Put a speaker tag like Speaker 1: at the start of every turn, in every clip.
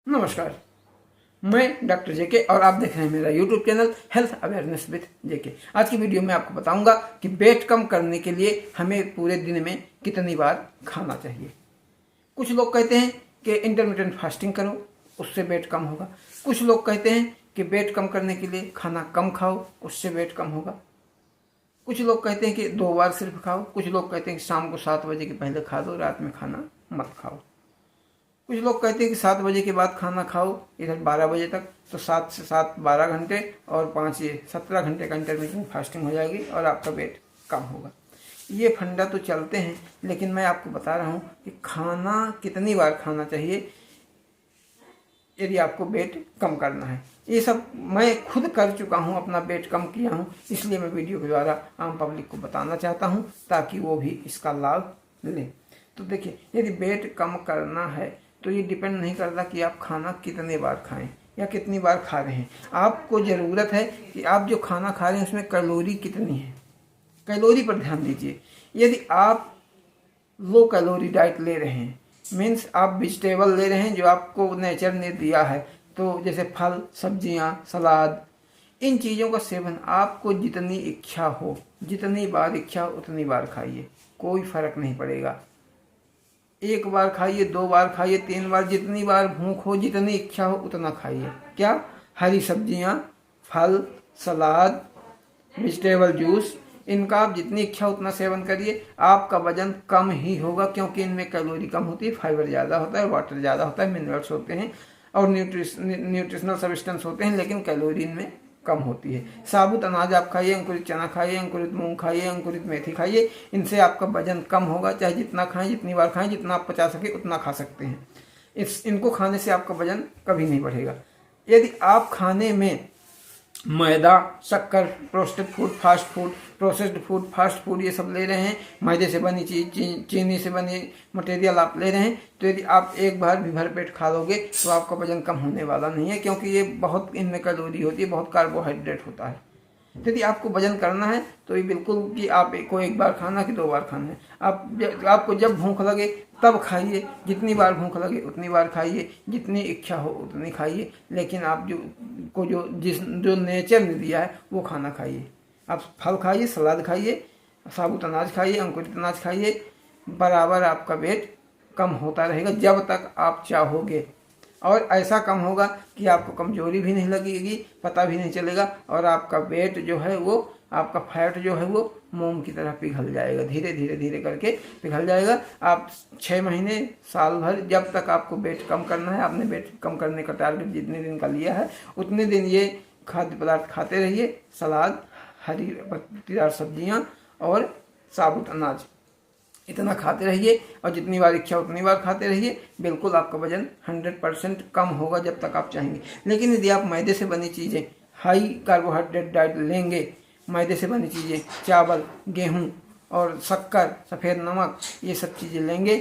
Speaker 1: नमस्कार, मैं डॉक्टर जेके और आप देख रहे हैं मेरा YouTube channel health awareness with JK. आज की वीडियो में आपको बताऊंगा कि वेट कम करने के लिए हमें पूरे दिन में कितनी बार खाना चाहिए। कुछ लोग कहते हैं कि इंटरमिटेंट फास्टिंग करो, उससे वेट कम होगा। कुछ लोग कहते हैं कि वेट कम करने के लिए खाना कम खाओ, उससे वेट कम होगा। कुछ लोग कहते हैं कि 2 बार सिर्फ खाओ। कुछ लोग कहते हैं कि शाम को 7 बजे के पहले खा दो, रात में खाना मत खाओ। कुछ लोग कहते हैं कि 7 बजे के बाद खाना खाओ, इधर 12 बजे तक, तो 7 से 7 12 घंटे और 5 ये 17 घंटे का इंटरमिटेंट फास्टिंग हो जाएगी और आपका वेट कम होगा। ये फंडा तो चलते हैं, लेकिन मैं आपको बता रहा हूँ कि खाना कितनी बार खाना चाहिए यदि आपको वेट कम करना है। ये सब मैं खुद कर चुका हूँ, अपना वेट कम किया हूँ, इसलिए मैं वीडियो के द्वारा आम पब्लिक को बताना चाहता हूँ ताकि वो भी इसका लाभ लें। तो देखिए, यदि वेट कम करना है तो ये डिपेंड नहीं करता कि आप खाना कितने बार खाएं या कितनी बार खा रहे हैं। आपको ज़रूरत है कि आप जो खाना खा रहे हैं उसमें कैलोरी कितनी है, कैलोरी पर ध्यान दीजिए। यदि आप लो कैलोरी डाइट ले रहे हैं, मीन्स आप वेजिटेबल ले रहे हैं जो आपको नेचर ने दिया है, तो जैसे फल, सब्जियां, सलाद, इन चीज़ों का सेवन आपको जितनी इच्छा हो, जितनी बार इच्छा उतनी बार खाइए, कोई फर्क नहीं पड़ेगा। 1 बार खाइए, 2 बार खाइए, 3 बार, जितनी बार भूख हो, जितनी इच्छा हो उतना खाइए। क्या? हरी सब्जियां, फल, सलाद, वेजिटेबल जूस, इनका आप जितनी इच्छा उतना सेवन करिए। आपका वजन कम ही होगा क्योंकि इनमें कैलोरी कम होती है, फाइबर ज़्यादा होता है, वाटर ज़्यादा होता है, मिनरल्स होते हैं और न्यूट्रिशनल सब्सटेंस होते हैं, लेकिन कैलोरी इनमें कम होती है। साबुत अनाज आप खाइए, अंकुरित चना खाइए, अंकुरित मूंग खाइए, अंकुरित मेथी खाइए, इनसे आपका वजन कम होगा। चाहे जितना खाएं, जितनी बार खाएं, जितना आप पचा सके उतना खा सकते हैं। इनको खाने से आपका वजन कभी नहीं बढ़ेगा। यदि आप खाने में मैदा, शक्कर, प्रोसेस्ड फूड, फास्ट फूड ये सब ले रहे हैं, मैदे से बनी चीज, चीनी से बनी मटेरियल आप ले रहे हैं, तो यदि आप एक बार भी भरपेट खा लोगे तो आपका वजन कम होने वाला नहीं है, क्योंकि ये बहुत इनमें कैलोरी होती है, बहुत कार्बोहाइड्रेट होता है। यदि आपको वजन करना है तो ये बिल्कुल कि आप को 1 बार खाना कि 2 बार खाना है। आपको जब भूख लगे तब खाइए, जितनी बार भूख लगे उतनी बार खाइए, जितनी इच्छा हो उतनी खाइए, लेकिन आप जो नेचर ने दिया है वो खाना खाइए। आप फल खाइए, सलाद खाइए, साबुत अनाज खाइए, अंकुरित अनाज खाइए, बराबर आपका वेट कम होता रहेगा जब तक आप चाहोगे। और ऐसा कम होगा कि आपको कमजोरी भी नहीं लगेगी, पता भी नहीं चलेगा, और आपका वेट जो है वो, आपका फैट जो है वो मोम की तरह पिघल जाएगा, धीरे धीरे धीरे करके पिघल जाएगा। आप 6 महीने, साल भर, जब तक आपको वेट कम करना है, आपने वेट कम करने का टारगेट जितने दिन का लिया है उतने दिन ये खाद्य पदार्थ खाते रहिए। सलाद, हरी पत्तीदार सब्जियाँ और साबुत अनाज, इतना खाते रहिए और जितनी बार इच्छा उतनी बार खाते रहिए। बिल्कुल आपका वजन 100% कम होगा जब तक आप चाहेंगे। लेकिन यदि आप मैदे से बनी चीज़ें, हाई कार्बोहाइड्रेट डाइट लेंगे, मैदे से बनी चीज़ें, चावल, गेहूं और शक्कर, सफ़ेद नमक, ये सब चीज़ें लेंगे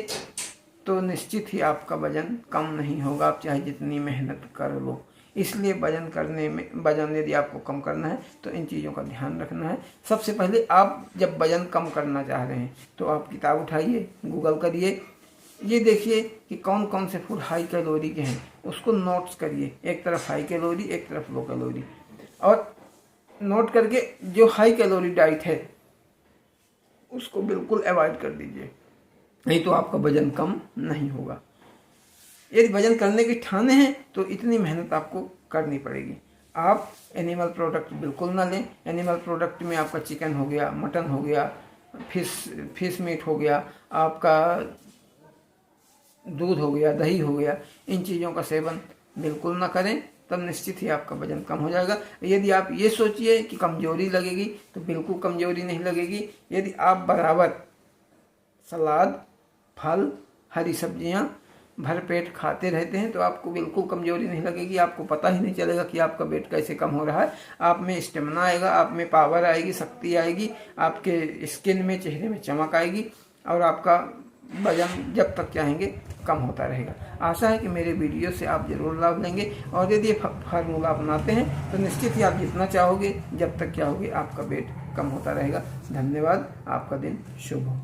Speaker 1: तो निश्चित ही आपका वजन कम नहीं होगा, आप चाहे जितनी मेहनत कर लो। इसलिए वजन यदि आपको कम करना है तो इन चीज़ों का ध्यान रखना है। सबसे पहले आप जब वजन कम करना चाह रहे हैं तो आप किताब उठाइए, गूगल करिए, ये देखिए कि कौन कौन से फूड हाई कैलोरी के हैं, उसको नोट्स करिए। एक तरफ हाई कैलोरी, एक तरफ लो कैलोरी, और नोट करके जो हाई कैलोरी डाइट है उसको बिल्कुल अवॉइड कर दीजिए, नहीं तो आपका वजन कम नहीं होगा। यदि वजन करने के ठाने हैं तो इतनी मेहनत आपको करनी पड़ेगी। आप एनिमल प्रोडक्ट बिल्कुल ना लें। एनिमल प्रोडक्ट में आपका चिकन हो गया, मटन हो गया, फिश मीट हो गया, आपका दूध हो गया, दही हो गया, इन चीज़ों का सेवन बिल्कुल ना करें, तब निश्चित ही आपका वजन कम हो जाएगा। यदि आप ये सोचिए कि कमजोरी लगेगी तो बिल्कुल कमजोरी नहीं लगेगी। यदि आप बराबर सलाद, फल, हरी सब्जियां भरपेट खाते रहते हैं तो आपको बिल्कुल कमजोरी नहीं लगेगी। आपको पता ही नहीं चलेगा कि आपका वेट कैसे कम हो रहा है। आप में स्टेमिना आएगा, आप में पावर आएगी, शक्ति आएगी, आपके स्किन में, चेहरे में चमक आएगी और आपका वजन जब तक चाहेंगे कम होता रहेगा। आशा है कि मेरे वीडियो से आप ज़रूर लाभ लेंगे, और यदि ये फार्मूला अपनाते हैं तो निश्चित ही आप जितना चाहोगे, जब तक चाहोगे, आपका वेट कम होता रहेगा। धन्यवाद। आपका दिन शुभ हो।